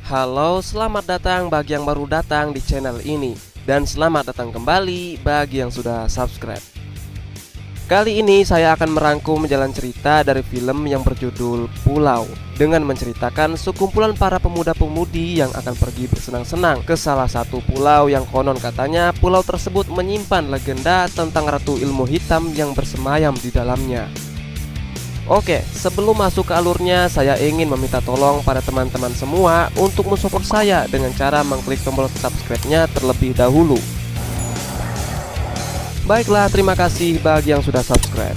Halo, selamat datang bagi yang baru datang di channel ini. Dan selamat datang kembali bagi yang sudah subscribe. Kali ini saya akan merangkum jalan cerita dari film yang berjudul Pulau, dengan menceritakan sekumpulan para pemuda-pemudi yang akan pergi bersenang-senang ke salah satu pulau yang konon katanya pulau tersebut menyimpan legenda tentang Ratu Ilmu Hitam yang bersemayam di dalamnya. Oke, sebelum masuk ke alurnya, saya ingin meminta tolong pada teman-teman semua untuk mensupport saya dengan cara mengklik tombol subscribe-nya terlebih dahulu. Baiklah, terima kasih bagi yang sudah subscribe.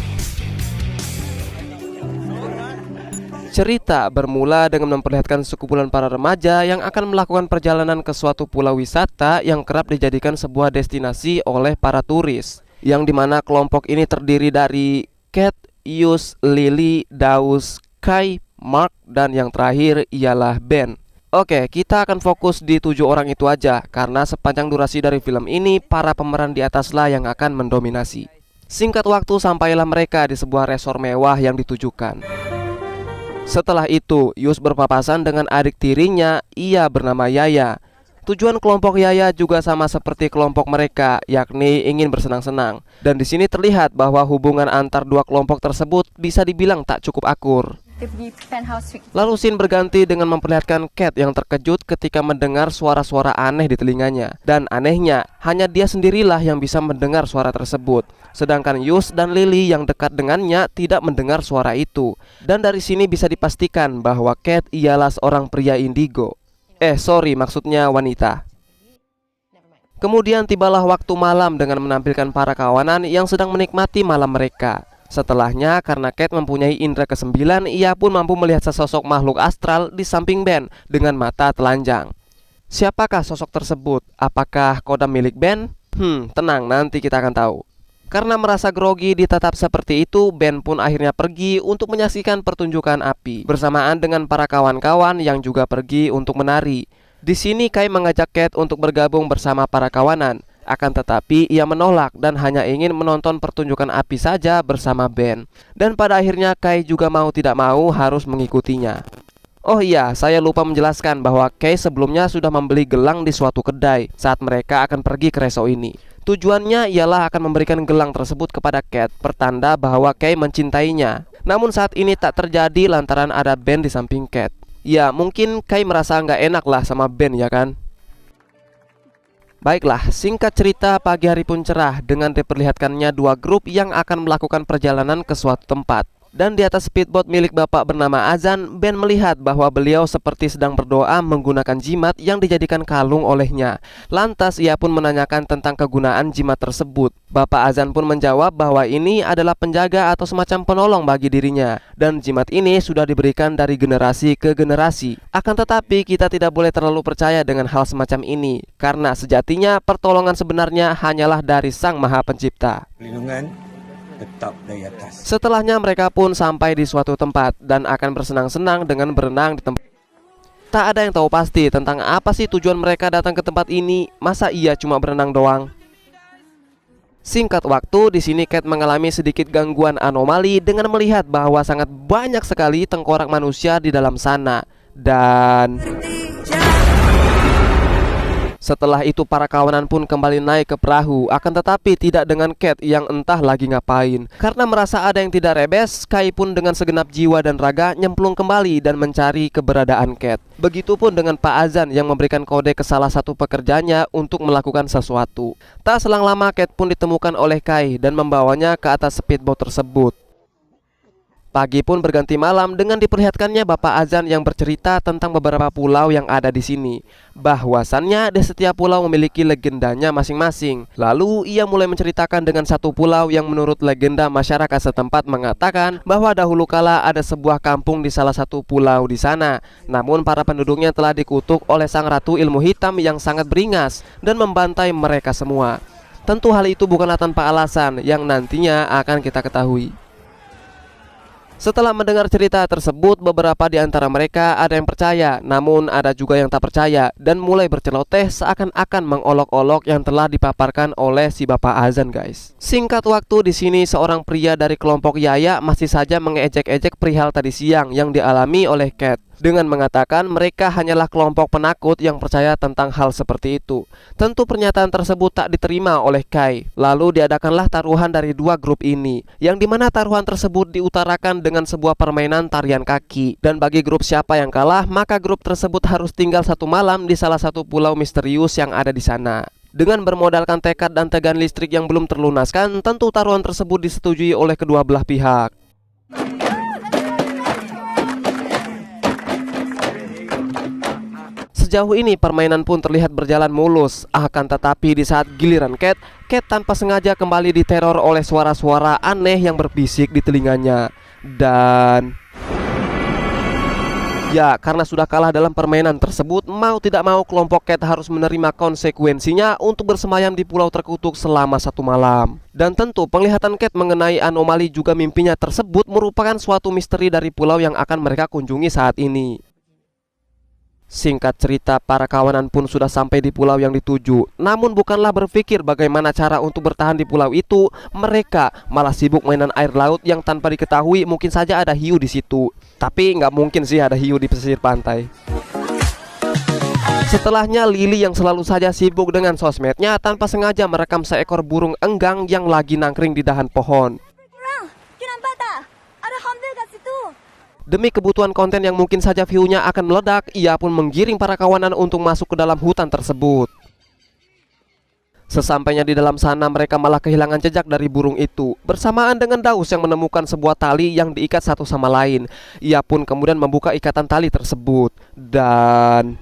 Cerita bermula dengan memperlihatkan sekumpulan para remaja yang akan melakukan perjalanan ke suatu pulau wisata yang kerap dijadikan sebuah destinasi oleh para turis, yang dimana kelompok ini terdiri dari Cat, Yus, Lily, Daus, Kai, Mark, dan yang terakhir ialah Ben. Oke, kita akan fokus di 7 orang itu aja, karena sepanjang durasi dari film ini para pemeran di ataslah yang akan mendominasi. Singkat waktu sampailah mereka di sebuah resor mewah yang ditujukan. Setelah itu, Yus berpapasan dengan adik tirinya, ia bernama Yaya. Tujuan kelompok Yaya juga sama seperti kelompok mereka, yakni ingin bersenang-senang. Dan di sini terlihat bahwa hubungan antar dua kelompok tersebut bisa dibilang tak cukup akur. Lalu scene berganti dengan memperlihatkan Cat yang terkejut ketika mendengar suara-suara aneh di telinganya. Dan anehnya, hanya dia sendirilah yang bisa mendengar suara tersebut. Sedangkan Yus dan Lily yang dekat dengannya tidak mendengar suara itu. Dan dari sini bisa dipastikan bahwa Cat ialah seorang pria indigo. Maksudnya wanita. Kemudian tibalah waktu malam dengan menampilkan para kawanan yang sedang menikmati malam mereka. Setelahnya, karena Cat mempunyai indera ke-9, ia pun mampu melihat sesosok makhluk astral di samping Ben dengan mata telanjang. Siapakah sosok tersebut? Apakah kodam milik Ben? Tenang, nanti kita akan tahu. Karena merasa grogi ditatap seperti itu, Ben pun akhirnya pergi untuk menyaksikan pertunjukan api bersamaan dengan para kawan-kawan yang juga pergi untuk menari. Di sini Kai mengajak Cat untuk bergabung bersama para kawanan. Akan tetapi ia menolak dan hanya ingin menonton pertunjukan api saja bersama Ben. Dan pada akhirnya Kai juga mau tidak mau harus mengikutinya. Oh iya, saya lupa menjelaskan bahwa Kai sebelumnya sudah membeli gelang di suatu kedai saat mereka akan pergi ke resort ini. Tujuannya ialah akan memberikan gelang tersebut kepada Cat, pertanda bahwa Kai mencintainya. Namun saat ini tak terjadi lantaran ada Ben di samping Cat. Ya, mungkin Kai merasa nggak enak lah sama Ben, ya kan? Baiklah, singkat cerita, pagi hari pun cerah dengan diperlihatkannya dua grup yang akan melakukan perjalanan ke suatu tempat. Dan di atas speedboat milik bapak bernama Azan, Ben melihat bahwa beliau seperti sedang berdoa menggunakan jimat yang dijadikan kalung olehnya. Lantas ia pun menanyakan tentang kegunaan jimat tersebut. Bapak Azan pun menjawab bahwa ini adalah penjaga atau semacam penolong bagi dirinya. Dan jimat ini sudah diberikan dari generasi ke generasi. Akan tetapi kita tidak boleh terlalu percaya dengan hal semacam ini, karena sejatinya pertolongan sebenarnya hanyalah dari Sang Maha Pencipta. Tetap dari atas. Setelahnya mereka pun sampai di suatu tempat dan akan bersenang-senang dengan berenang di tempat. Tak ada yang tahu pasti tentang apa sih tujuan mereka datang ke tempat ini. Masa iya cuma berenang doang? Singkat waktu, di sini Cat mengalami sedikit gangguan anomali dengan melihat bahwa sangat banyak sekali tengkorak manusia di dalam sana. Dan setelah itu para kawanan pun kembali naik ke perahu. Akan tetapi tidak dengan Cat yang entah lagi ngapain. Karena merasa ada yang tidak rebes, Kai pun dengan segenap jiwa dan raga nyemplung kembali dan mencari keberadaan Cat. Begitupun dengan Pak Azan yang memberikan kode ke salah satu pekerjanya untuk melakukan sesuatu. Tak selang lama Cat pun ditemukan oleh Kai dan membawanya ke atas speedboat tersebut. Pagi pun berganti malam dengan diperlihatkannya Bapak Azan yang bercerita tentang beberapa pulau yang ada di sini. Bahwasannya di setiap pulau memiliki legendanya masing-masing. Lalu ia mulai menceritakan dengan satu pulau yang menurut legenda masyarakat setempat mengatakan bahwa dahulu kala ada sebuah kampung di salah satu pulau di sana. Namun para penduduknya telah dikutuk oleh Sang Ratu Ilmu Hitam yang sangat beringas dan membantai mereka semua. Tentu hal itu bukanlah tanpa alasan yang nantinya akan kita ketahui. Setelah mendengar cerita tersebut, beberapa di antara mereka ada yang percaya, namun ada juga yang tak percaya dan mulai berceloteh seakan-akan mengolok-olok yang telah dipaparkan oleh si Bapak Azan, guys. Singkat waktu, di sini seorang pria dari kelompok Yaya masih saja mengejek-ejek perihal tadi siang yang dialami oleh Cat. dengan mengatakan mereka hanyalah kelompok penakut yang percaya tentang hal seperti itu. Tentu pernyataan tersebut tak diterima oleh Kai. Lalu diadakanlah taruhan dari dua grup ini, yang dimana taruhan tersebut diutarakan dengan sebuah permainan tarian kaki. Dan bagi grup siapa yang kalah, maka grup tersebut harus tinggal 1 malam di salah satu pulau misterius yang ada di sana. Dengan bermodalkan tekad dan tegangan listrik yang belum terlunaskan, tentu taruhan tersebut disetujui oleh kedua belah pihak. Sejauh ini permainan pun terlihat berjalan mulus. Akan tetapi di saat giliran Cat tanpa sengaja kembali diteror oleh suara-suara aneh yang berbisik di telinganya. Dan ya, karena sudah kalah dalam permainan tersebut, mau tidak mau kelompok Cat harus menerima konsekuensinya untuk bersemayam di pulau terkutuk selama 1 malam. Dan tentu penglihatan Cat mengenai anomali juga mimpinya tersebut merupakan suatu misteri dari pulau yang akan mereka kunjungi saat ini. Singkat cerita, para kawanan pun sudah sampai di pulau yang dituju. Namun bukanlah berpikir bagaimana cara untuk bertahan di pulau itu, mereka malah sibuk mainan air laut yang tanpa diketahui mungkin saja ada hiu di situ. Tapi nggak mungkin sih ada hiu di pesisir pantai. Setelahnya Lily yang selalu saja sibuk dengan sosmednya tanpa sengaja merekam seekor burung enggang yang lagi nangkring di dahan pohon. Demi kebutuhan konten yang mungkin saja view-nya akan meledak, ia pun menggiring para kawanan untuk masuk ke dalam hutan tersebut. Sesampainya di dalam sana, mereka malah kehilangan jejak dari burung itu. Bersamaan dengan Daus yang menemukan sebuah tali yang diikat satu sama lain. Ia pun kemudian membuka ikatan tali tersebut. Dan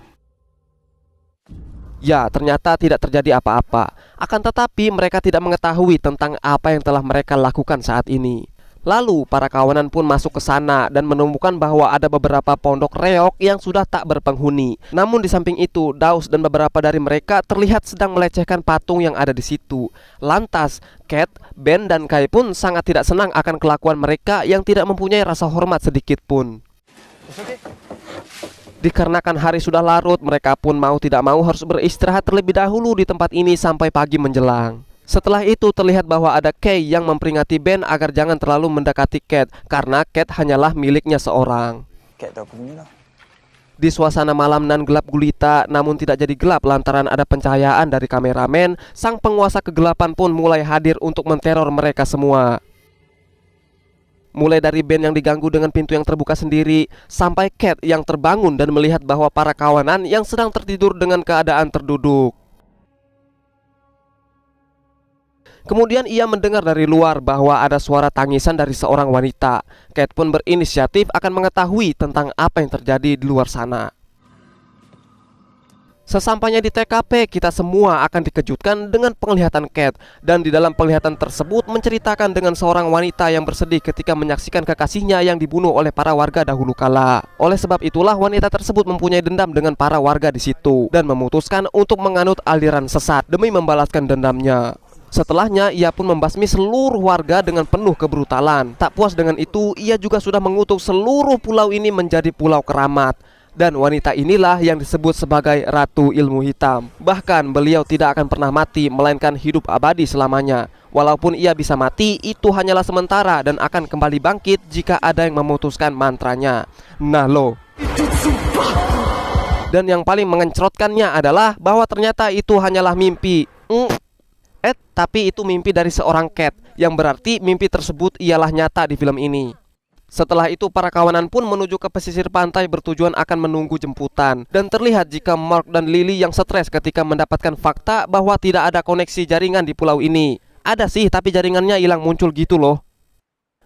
ya, ternyata tidak terjadi apa-apa. Akan tetapi mereka tidak mengetahui tentang apa yang telah mereka lakukan saat ini. Lalu para kawanan pun masuk ke sana dan menemukan bahwa ada beberapa pondok reok yang sudah tak berpenghuni. Namun di samping itu, Daus dan beberapa dari mereka terlihat sedang melecehkan patung yang ada di situ. Lantas, Cat, Ben, dan Kai pun sangat tidak senang akan kelakuan mereka yang tidak mempunyai rasa hormat sedikit pun. Dikarenakan hari sudah larut, mereka pun mau tidak mau harus beristirahat terlebih dahulu di tempat ini sampai pagi menjelang. Setelah itu terlihat bahwa ada Kay yang memperingati Ben agar jangan terlalu mendekati Cat, karena Cat hanyalah miliknya seorang. Di suasana malam nan gelap gulita, namun tidak jadi gelap lantaran ada pencahayaan dari kameramen, sang penguasa kegelapan pun mulai hadir untuk menteror mereka semua. Mulai dari Ben yang diganggu dengan pintu yang terbuka sendiri, sampai Cat yang terbangun dan melihat bahwa para kawanan yang sedang tertidur dengan keadaan terduduk. Kemudian ia mendengar dari luar bahwa ada suara tangisan dari seorang wanita. Cat pun berinisiatif akan mengetahui tentang apa yang terjadi di luar sana. Sesampainya di TKP, kita semua akan dikejutkan dengan penglihatan Cat. Dan di dalam penglihatan tersebut menceritakan dengan seorang wanita yang bersedih ketika menyaksikan kekasihnya yang dibunuh oleh para warga dahulu kala. Oleh sebab itulah wanita tersebut mempunyai dendam dengan para warga di situ dan memutuskan untuk menganut aliran sesat demi membalaskan dendamnya. Setelahnya, ia pun membasmi seluruh warga dengan penuh kebrutalan. Tak puas dengan itu, ia juga sudah mengutuk seluruh pulau ini menjadi pulau keramat. Dan wanita inilah yang disebut sebagai Ratu Ilmu Hitam. Bahkan beliau tidak akan pernah mati, melainkan hidup abadi selamanya. Walaupun ia bisa mati, itu hanyalah sementara dan akan kembali bangkit jika ada yang memutuskan mantranya. Nah lo. Dan yang paling mengencrotkannya adalah bahwa ternyata itu hanyalah mimpi. Tapi itu mimpi dari seorang Cat, yang berarti mimpi tersebut ialah nyata di film ini. Setelah itu para kawanan pun menuju ke pesisir pantai bertujuan akan menunggu jemputan. Dan terlihat jika Mark dan Lily yang stres ketika mendapatkan fakta bahwa tidak ada koneksi jaringan di pulau ini. Ada sih, tapi jaringannya hilang muncul gitu loh.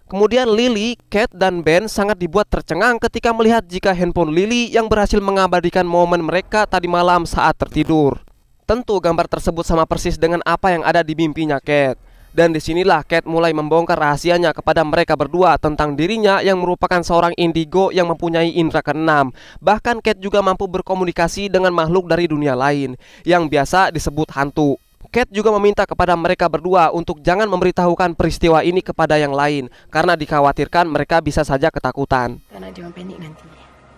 Kemudian Lily, Cat, dan Ben sangat dibuat tercengang ketika melihat jika handphone Lily yang berhasil mengabadikan momen mereka tadi malam saat tertidur. Tentu gambar tersebut sama persis dengan apa yang ada di mimpinya Cat. Dan disinilah Cat mulai membongkar rahasianya kepada mereka berdua tentang dirinya yang merupakan seorang indigo yang mempunyai indera keenam. Bahkan Cat juga mampu berkomunikasi dengan makhluk dari dunia lain yang biasa disebut hantu. Cat juga meminta kepada mereka berdua untuk jangan memberitahukan peristiwa ini kepada yang lain, karena dikhawatirkan mereka bisa saja ketakutan.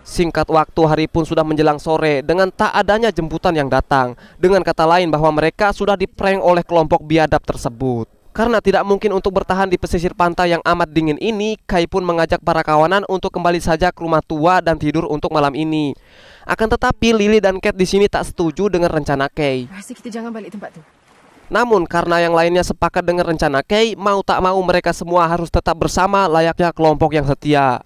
Singkat waktu, hari pun sudah menjelang sore dengan tak adanya jemputan yang datang. Dengan kata lain bahwa mereka sudah diprank oleh kelompok biadab tersebut. Karena tidak mungkin untuk bertahan di pesisir pantai yang amat dingin ini, Kai pun mengajak para kawanan untuk kembali saja ke rumah tua dan tidur untuk malam ini. Akan tetapi Lily dan Cat di sini tak setuju dengan rencana Kai. Rasa kita jangan balik tempat tu. Namun karena yang lainnya sepakat dengan rencana Kai, mau tak mau mereka semua harus tetap bersama layaknya kelompok yang setia.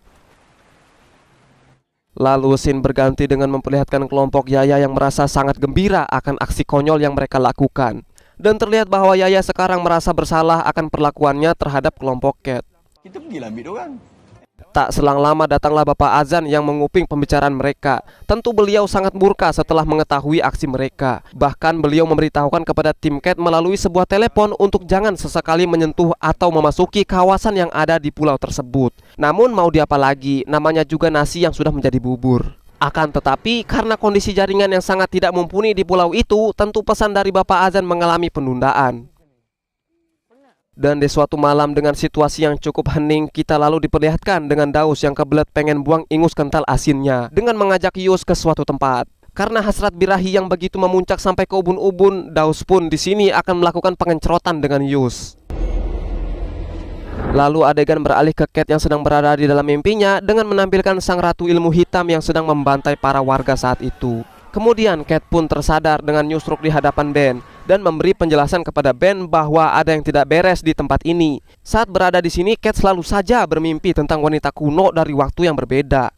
Lalu scene berganti dengan memperlihatkan kelompok Yaya yang merasa sangat gembira akan aksi konyol yang mereka lakukan. Dan terlihat bahwa Yaya sekarang merasa bersalah akan perlakuannya terhadap kelompok Cat. Kita pergilah ambil orang. Tak selang lama datanglah Bapak Azan yang menguping pembicaraan mereka. Tentu beliau sangat murka setelah mengetahui aksi mereka. Bahkan beliau memberitahukan kepada tim Cat melalui sebuah telepon untuk jangan sesekali menyentuh atau memasuki kawasan yang ada di pulau tersebut. Namun mau diapa lagi, namanya juga nasi yang sudah menjadi bubur. Akan tetapi karena kondisi jaringan yang sangat tidak mumpuni di pulau itu, tentu pesan dari Bapak Azan mengalami penundaan. Dan di suatu malam dengan situasi yang cukup hening, kita lalu diperlihatkan dengan Daus yang kebelet pengen buang ingus kental asinnya dengan mengajak Yus ke suatu tempat. Karena hasrat birahi yang begitu memuncak sampai ke ubun-ubun, Daus pun di sini akan melakukan pengencerotan dengan Yus. Lalu adegan beralih ke Cat yang sedang berada di dalam mimpinya dengan menampilkan sang ratu ilmu hitam yang sedang membantai para warga saat itu. Kemudian Cat pun tersadar dengan nyusruk di hadapan Ben dan memberi penjelasan kepada Ben bahwa ada yang tidak beres di tempat ini. Saat berada di sini, Cat selalu saja bermimpi tentang wanita kuno dari waktu yang berbeda.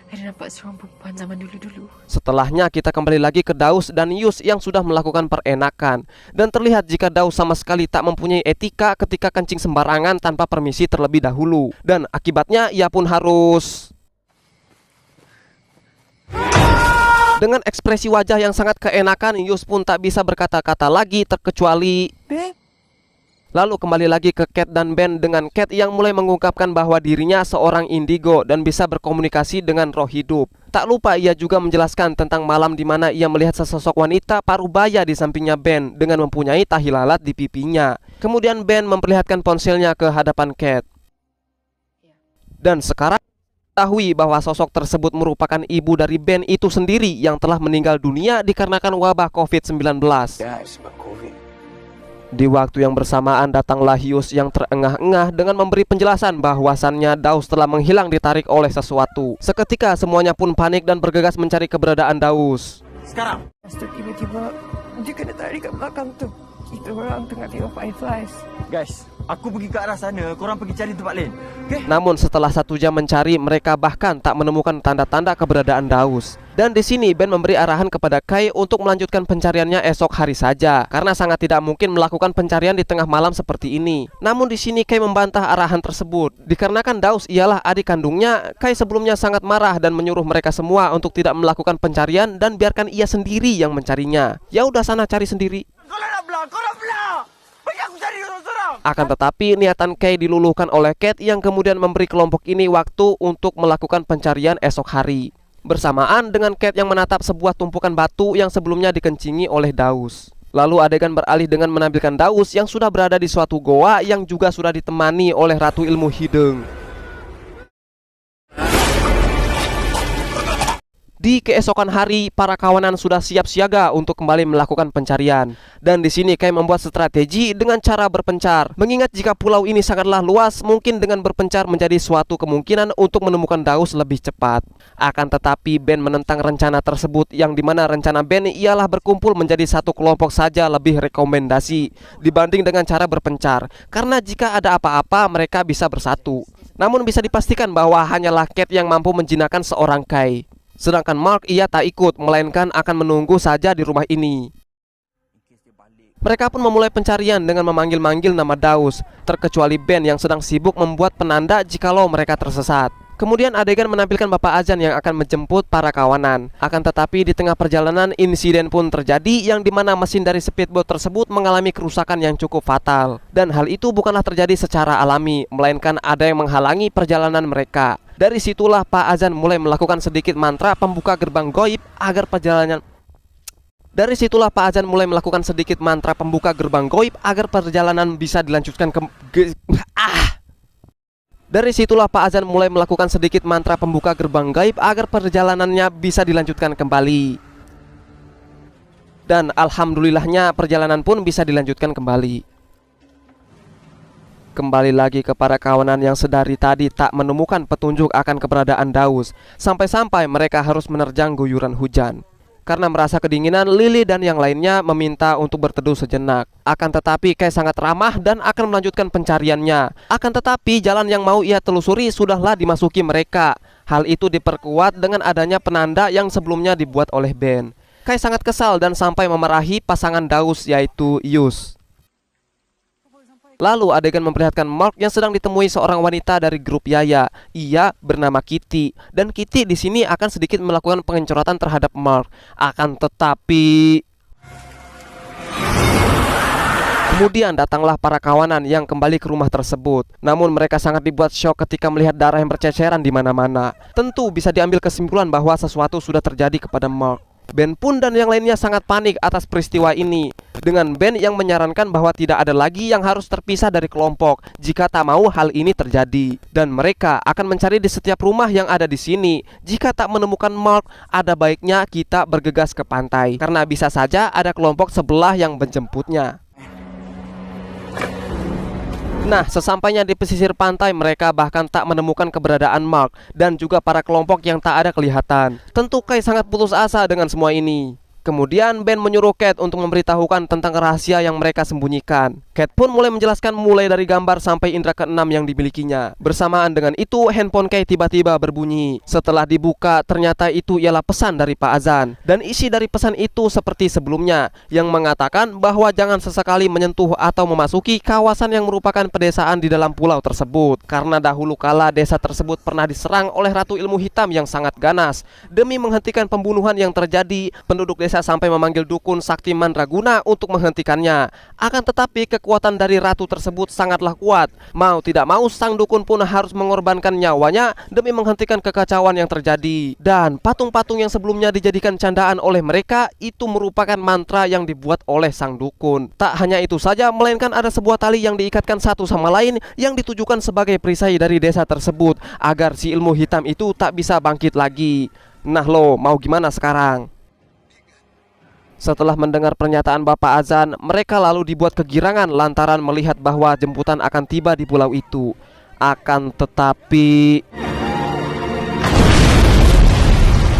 Ada nampak seorang perempuan zaman dulu-dulu. Setelahnya kita kembali lagi ke Daus dan Yus yang sudah melakukan perenakan. Dan terlihat jika Daus sama sekali tak mempunyai etika ketika kencing sembarangan tanpa permisi terlebih dahulu. Dan akibatnya ia pun harus... Dengan ekspresi wajah yang sangat keenakan, Yus pun tak bisa berkata-kata lagi terkecuali Beb. Lalu kembali lagi ke Cat dan Ben dengan Cat yang mulai mengungkapkan bahwa dirinya seorang indigo dan bisa berkomunikasi dengan roh hidup. Tak lupa ia juga menjelaskan tentang malam di mana ia melihat sesosok wanita parubaya di sampingnya Ben dengan mempunyai tahi lalat di pipinya. Kemudian Ben memperlihatkan ponselnya ke hadapan Cat. Dan sekarang ketahui bahwa sosok tersebut merupakan ibu dari Ben itu sendiri yang telah meninggal dunia dikarenakan wabah COVID-19. Ya, sebab COVID. Di waktu yang bersamaan datanglah Yus yang terengah-engah dengan memberi penjelasan bahwasannya Daus telah menghilang ditarik oleh sesuatu. Seketika semuanya pun panik dan bergegas mencari keberadaan Daus. Sekarang. Lepas tu tiba-tiba dia kena tarik kat belakang tu. Kita orang tengah tengok fireflies. Guys, aku pergi ke arah sana, korang pergi cari tempat lain. Okay? Namun setelah 1 jam mencari, mereka bahkan tak menemukan tanda-tanda keberadaan Daus. Dan di sini Ben memberi arahan kepada Kai untuk melanjutkan pencariannya esok hari saja, karena sangat tidak mungkin melakukan pencarian di tengah malam seperti ini. Namun di sini Kai membantah arahan tersebut. Dikarenakan Daus ialah adik kandungnya, Kai sebelumnya sangat marah dan menyuruh mereka semua untuk tidak melakukan pencarian dan biarkan ia sendiri yang mencarinya. Ya udah sana cari sendiri. Korang belah. Bagi aku cari orang-orang. Akan tetapi niatan Kai diluluhkan oleh Cat yang kemudian memberi kelompok ini waktu untuk melakukan pencarian esok hari. Bersamaan dengan Cat yang menatap sebuah tumpukan batu yang sebelumnya dikencingi oleh Daus. Lalu adegan beralih dengan menampilkan Daus yang sudah berada di suatu goa yang juga sudah ditemani oleh Ratu Ilmu Hidung. Di keesokan hari, para kawanan sudah siap siaga untuk kembali melakukan pencarian. Dan di sini Kai membuat strategi dengan cara berpencar. Mengingat jika pulau ini sangatlah luas, mungkin dengan berpencar menjadi suatu kemungkinan untuk menemukan Daus lebih cepat. Akan tetapi Ben menentang rencana tersebut, yang dimana rencana Ben ialah berkumpul menjadi satu kelompok saja lebih rekomendasi dibanding dengan cara berpencar. Karena jika ada apa-apa mereka bisa bersatu. Namun bisa dipastikan bahwa hanyalah Cat yang mampu menjinakkan seorang Kai. Sedangkan Mark ia tak ikut, melainkan akan menunggu saja di rumah ini. Mereka pun memulai pencarian dengan memanggil-manggil nama Daus, terkecuali Ben yang sedang sibuk membuat penanda jikalau mereka tersesat. Kemudian adegan menampilkan Bapak Azan yang akan menjemput para kawanan. Akan tetapi di tengah perjalanan insiden pun terjadi, yang dimana mesin dari speedboat tersebut mengalami kerusakan yang cukup fatal. Dan hal itu bukanlah terjadi secara alami, melainkan ada yang menghalangi perjalanan mereka. Dari situlah Pak Azan mulai melakukan sedikit mantra pembuka gerbang goib agar perjalanan bisa dilanjutkan Dari situlah Pak Azan mulai melakukan sedikit mantra pembuka gerbang gaib agar perjalanannya bisa dilanjutkan kembali. Dan alhamdulillahnya perjalanan pun bisa dilanjutkan kembali. Kembali lagi ke para kawanan yang sedari tadi tak menemukan petunjuk akan keberadaan Daus. Sampai-sampai mereka harus menerjang guyuran hujan. Karena merasa kedinginan, Lily dan yang lainnya meminta untuk berteduh sejenak. Akan tetapi Kay sangat ramah dan akan melanjutkan pencariannya. Akan tetapi jalan yang mau ia telusuri sudahlah dimasuki mereka. Hal itu diperkuat dengan adanya penanda yang sebelumnya dibuat oleh Ben. Kay sangat kesal dan sampai memarahi pasangan Daus yaitu Yus. Lalu adegan memperlihatkan Mark yang sedang ditemui seorang wanita dari grup Yaya. Ia bernama Kitty dan Kitty di sini akan sedikit melakukan pengencorotan terhadap Mark. Akan tetapi kemudian datanglah para kawanan yang kembali ke rumah tersebut. Namun mereka sangat dibuat syok ketika melihat darah yang berceceran di mana-mana. Tentu bisa diambil kesimpulan bahwa sesuatu sudah terjadi kepada Mark. Ben pun dan yang lainnya sangat panik atas peristiwa ini. Dengan Ben yang menyarankan bahwa tidak ada lagi yang harus terpisah dari kelompok jika tak mau hal ini terjadi. Dan mereka akan mencari di setiap rumah yang ada di sini. Jika tak menemukan Mark, ada baiknya kita bergegas ke pantai, karena bisa saja ada kelompok sebelah yang menjemputnya. Nah, sesampainya di pesisir pantai, mereka bahkan tak menemukan keberadaan Mark dan juga para kelompok yang tak ada kelihatan. Tentu Kay sangat putus asa dengan semua ini. Kemudian Ben menyuruh Kate untuk memberitahukan tentang rahasia yang mereka sembunyikan. Kate pun mulai menjelaskan mulai dari gambar sampai indera keenam yang dimilikinya. Bersamaan dengan itu, handphone Kate tiba-tiba berbunyi. Setelah dibuka, ternyata itu ialah pesan dari Pak Azan. Dan isi dari pesan itu seperti sebelumnya, yang mengatakan bahwa jangan sesekali menyentuh atau memasuki kawasan yang merupakan pedesaan di dalam pulau tersebut. Karena dahulu kala desa tersebut pernah diserang oleh Ratu Ilmu Hitam yang sangat ganas. Demi menghentikan pembunuhan yang terjadi, penduduk desa sampai memanggil dukun Sakti Mandraguna untuk menghentikannya. Akan tetapi kekuatan dari ratu tersebut sangatlah kuat. Mau tidak mau sang dukun pun harus mengorbankan nyawanya demi menghentikan kekacauan yang terjadi. Dan patung-patung yang sebelumnya dijadikan candaan oleh mereka itu merupakan mantra yang dibuat oleh sang dukun. Tak hanya itu saja, melainkan ada sebuah tali yang diikatkan satu sama lain yang ditujukan sebagai perisai dari desa tersebut agar si ilmu hitam itu tak bisa bangkit lagi. Nah lo, mau gimana sekarang? Setelah mendengar pernyataan Bapak Azan, mereka lalu dibuat kegirangan lantaran melihat bahwa jemputan akan tiba di pulau itu. Akan tetapi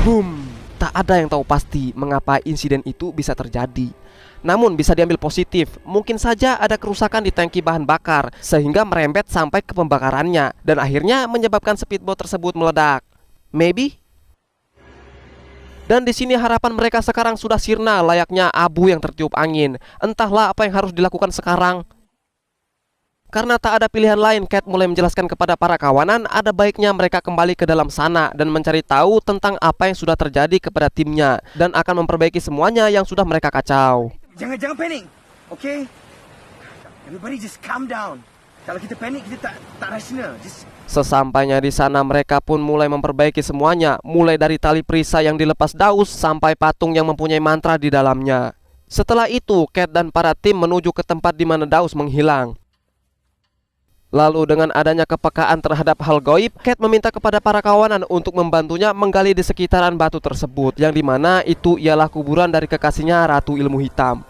boom, tak ada yang tahu pasti mengapa insiden itu bisa terjadi. Namun bisa diambil positif, mungkin saja ada kerusakan di tangki bahan bakar sehingga merembet sampai ke pembakarannya dan akhirnya menyebabkan speedboat tersebut meledak. Maybe. Dan di sini harapan mereka sekarang sudah sirna layaknya abu yang tertiup angin. Entahlah apa yang harus dilakukan sekarang. Karena tak ada pilihan lain, Kate mulai menjelaskan kepada para kawanan ada baiknya mereka kembali ke dalam sana dan mencari tahu tentang apa yang sudah terjadi kepada timnya dan akan memperbaiki semuanya yang sudah mereka kacau. Jangan panik, okay? Everybody just calm down. Kalau kita panik, kita tak rasional. Sesampainya di sana, mereka pun mulai memperbaiki semuanya, mulai dari tali perisai yang dilepas Daus sampai patung yang mempunyai mantra di dalamnya. Setelah itu, Kate dan para tim menuju ke tempat di mana Daus menghilang. Lalu dengan adanya kepekaan terhadap hal gaib, Kate meminta kepada para kawanan untuk membantunya menggali di sekitaran batu tersebut, yang dimana itu ialah kuburan dari kekasihnya Ratu Ilmu Hitam.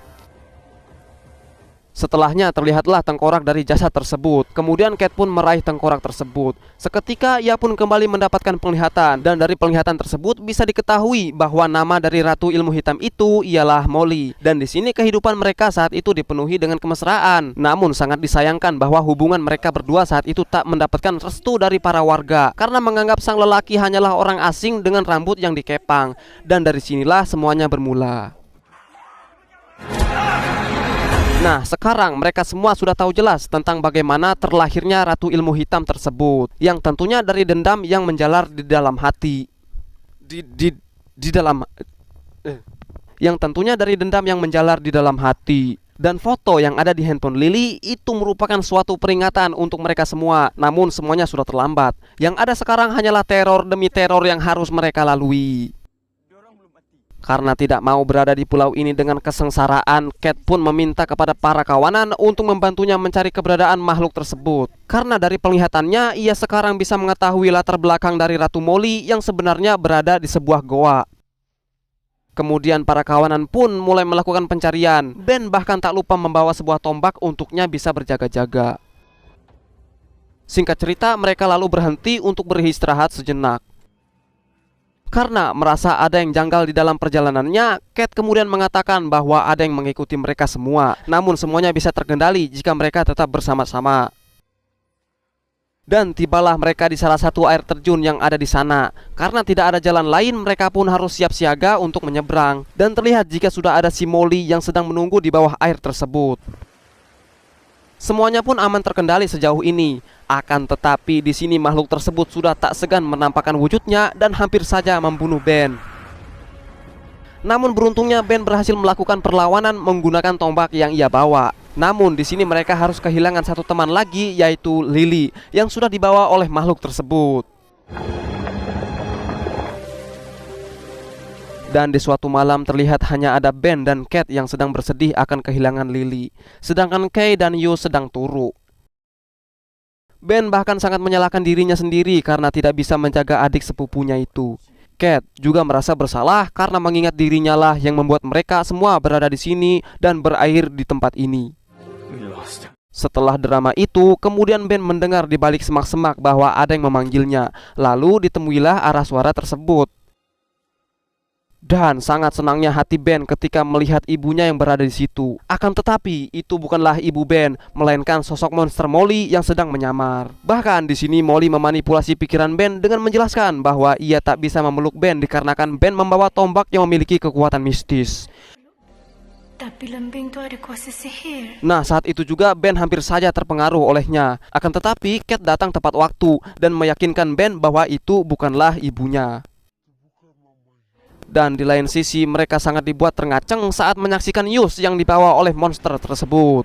Setelahnya terlihatlah tengkorak dari jasad tersebut. Kemudian Kate pun meraih tengkorak tersebut. Seketika ia pun kembali mendapatkan penglihatan. Dan dari penglihatan tersebut bisa diketahui bahwa nama dari Ratu Ilmu Hitam itu ialah Molly. Dan di sini kehidupan mereka saat itu dipenuhi dengan kemesraan. Namun sangat disayangkan bahwa hubungan mereka berdua saat itu tak mendapatkan restu dari para warga, karena menganggap sang lelaki hanyalah orang asing dengan rambut yang dikepang. Dan dari sinilah semuanya bermula. Nah, sekarang mereka semua sudah tahu jelas tentang bagaimana terlahirnya Ratu Ilmu Hitam tersebut, yang tentunya dari dendam yang menjalar di dalam hati. Yang tentunya dari dendam yang menjalar di dalam hati. Dan foto yang ada di handphone Lily itu merupakan suatu peringatan untuk mereka semua. Namun semuanya sudah terlambat. Yang ada sekarang hanyalah teror demi teror yang harus mereka lalui. Karena tidak mau berada di pulau ini dengan kesengsaraan, Kate pun meminta kepada para kawanan untuk membantunya mencari keberadaan makhluk tersebut. Karena dari penglihatannya, ia sekarang bisa mengetahui latar belakang dari Ratu Molly yang sebenarnya berada di sebuah goa. Kemudian para kawanan pun mulai melakukan pencarian. Ben bahkan tak lupa membawa sebuah tombak untuknya bisa berjaga-jaga. Singkat cerita, mereka lalu berhenti untuk beristirahat sejenak. Karena merasa ada yang janggal di dalam perjalanannya, Kate kemudian mengatakan bahwa ada yang mengikuti mereka semua. Namun semuanya bisa terkendali jika mereka tetap bersama-sama. Dan tibalah mereka di salah satu air terjun yang ada di sana. Karena tidak ada jalan lain, mereka pun harus siap siaga untuk menyeberang. Dan terlihat jika sudah ada si Molly yang sedang menunggu di bawah air tersebut. Semuanya pun aman terkendali sejauh ini. Akan tetapi di sini makhluk tersebut sudah tak segan menampakkan wujudnya dan hampir saja membunuh Ben. Namun beruntungnya Ben berhasil melakukan perlawanan menggunakan tombak yang ia bawa. Namun di sini mereka harus kehilangan satu teman lagi, yaitu Lily, yang sudah dibawa oleh makhluk tersebut. Dan di suatu malam terlihat hanya ada Ben dan Kate yang sedang bersedih akan kehilangan Lily. Sedangkan Kay dan Yu sedang turu. Ben bahkan sangat menyalahkan dirinya sendiri karena tidak bisa menjaga adik sepupunya itu. Kate juga merasa bersalah karena mengingat dirinya lah yang membuat mereka semua berada di sini dan berakhir di tempat ini. Setelah drama itu, kemudian Ben mendengar di balik semak-semak bahwa ada yang memanggilnya. Lalu ditemuilah arah suara tersebut. Dan sangat senangnya hati Ben ketika melihat ibunya yang berada di situ. Akan tetapi itu bukanlah ibu Ben, melainkan sosok monster Molly yang sedang menyamar. Bahkan di sini Molly memanipulasi pikiran Ben dengan menjelaskan bahwa ia tak bisa memeluk Ben dikarenakan Ben membawa tombak yang memiliki kekuatan mistis. Tapi lembing itu ada kuasa sihir. Nah, saat itu juga Ben hampir saja terpengaruh olehnya. Akan tetapi Kate datang tepat waktu dan meyakinkan Ben bahwa itu bukanlah ibunya. Dan di lain sisi mereka sangat dibuat terngaceng saat menyaksikan Yus yang dibawa oleh monster tersebut.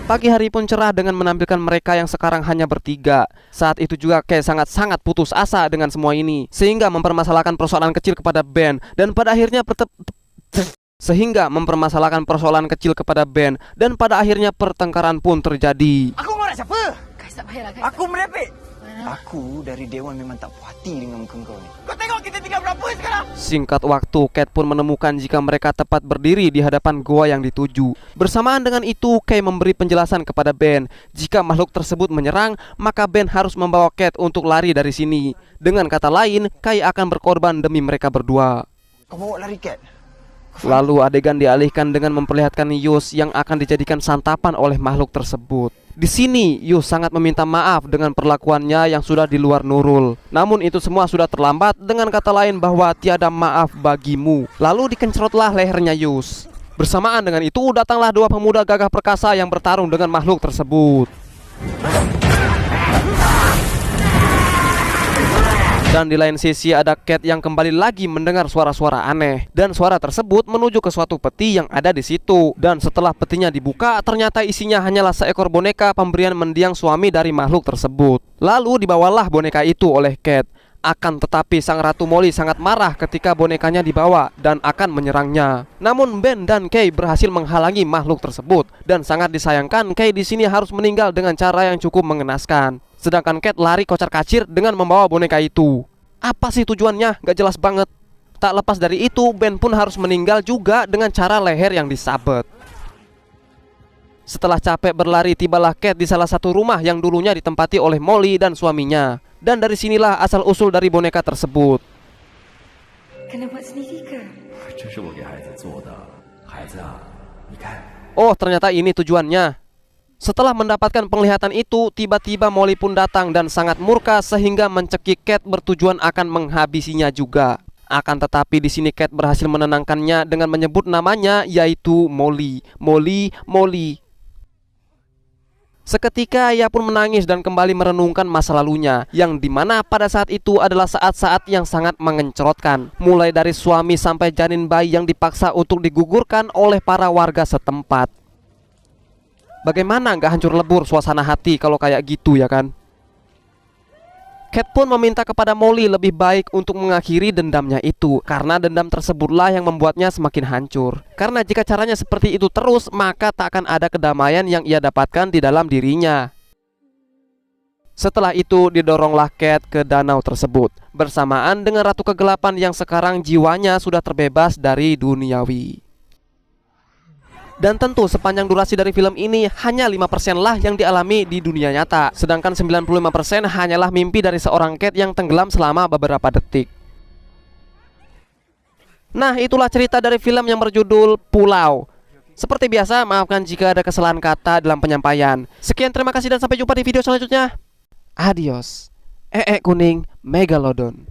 Pagi hari pun cerah dengan menampilkan mereka yang sekarang hanya bertiga. Saat itu juga Kay sangat-sangat putus asa dengan semua ini, sehingga mempermasalahkan persoalan kecil kepada Ben. Dan pada akhirnya pertengkaran pun terjadi. Aku marah siapa? Guys, tak payahlah guys. Aku merepek. Aku dari Dewan memang tak puas hati dengan muka kau ni. Kau tengok kita tinggal berapa sekarang? Singkat waktu, Kate pun menemukan jika mereka tepat berdiri di hadapan goa yang dituju. Bersamaan dengan itu, Kay memberi penjelasan kepada Ben. Jika makhluk tersebut menyerang, maka Ben harus membawa Kate untuk lari dari sini. Dengan kata lain, Kay akan berkorban demi mereka berdua. Kau bawa lari Cat. Lalu adegan dialihkan dengan memperlihatkan Yus yang akan dijadikan santapan oleh makhluk tersebut. Di sini Yus sangat meminta maaf dengan perlakuannya yang sudah di luar nurul. Namun itu semua sudah terlambat, dengan kata lain bahwa tiada maaf bagimu. Lalu dikencrotlah lehernya Yus. Bersamaan dengan itu datanglah dua pemuda gagah perkasa yang bertarung dengan makhluk tersebut. Dan di lain sisi ada Kate yang kembali lagi mendengar suara-suara aneh. Dan suara tersebut menuju ke suatu peti yang ada di situ. Dan setelah petinya dibuka, ternyata isinya hanyalah seekor boneka pemberian mendiang suami dari makhluk tersebut. Lalu dibawalah boneka itu oleh Kate. Akan tetapi sang Ratu Molly sangat marah ketika bonekanya dibawa dan akan menyerangnya. Namun Ben dan Kay berhasil menghalangi makhluk tersebut. Dan sangat disayangkan Kay di sini harus meninggal dengan cara yang cukup mengenaskan. Sedangkan Kate lari kocar-kacir dengan membawa boneka itu. Apa sih tujuannya? Gak jelas banget. Tak lepas dari itu, Ben pun harus meninggal juga dengan cara leher yang disabet. Setelah capek berlari, tibalah Kate di salah satu rumah yang dulunya ditempati oleh Molly dan suaminya. Dan dari sinilah asal-usul dari boneka tersebut. Kena buat sendiri ke? Oh, ternyata ini tujuannya. Setelah mendapatkan penglihatan itu, tiba-tiba Molly pun datang dan sangat murka sehingga mencekik Kate bertujuan akan menghabisinya juga. Akan tetapi di sini Kate berhasil menenangkannya dengan menyebut namanya, yaitu Molly. Molly. Seketika ia pun menangis dan kembali merenungkan masa lalunya, yang dimana pada saat itu adalah saat-saat yang sangat mengencrotkan. Mulai dari suami sampai janin bayi yang dipaksa untuk digugurkan oleh para warga setempat. Bagaimana nggak hancur lebur suasana hati kalau kayak gitu ya kan? Kate pun meminta kepada Molly lebih baik untuk mengakhiri dendamnya itu, karena dendam tersebutlah yang membuatnya semakin hancur. Karena jika caranya seperti itu terus, maka tak akan ada kedamaian yang ia dapatkan di dalam dirinya. Setelah itu didoronglah Kate ke danau tersebut, bersamaan dengan Ratu Kegelapan yang sekarang jiwanya sudah terbebas dari duniawi. Dan tentu sepanjang durasi dari film ini hanya 5% lah yang dialami di dunia nyata. Sedangkan 95% hanyalah mimpi dari seorang Kate yang tenggelam selama beberapa detik. Nah, itulah cerita dari film yang berjudul Pulau. Seperti biasa, maafkan jika ada kesalahan kata dalam penyampaian. Sekian, terima kasih dan sampai jumpa di video selanjutnya. Adios. Kuning Megalodon.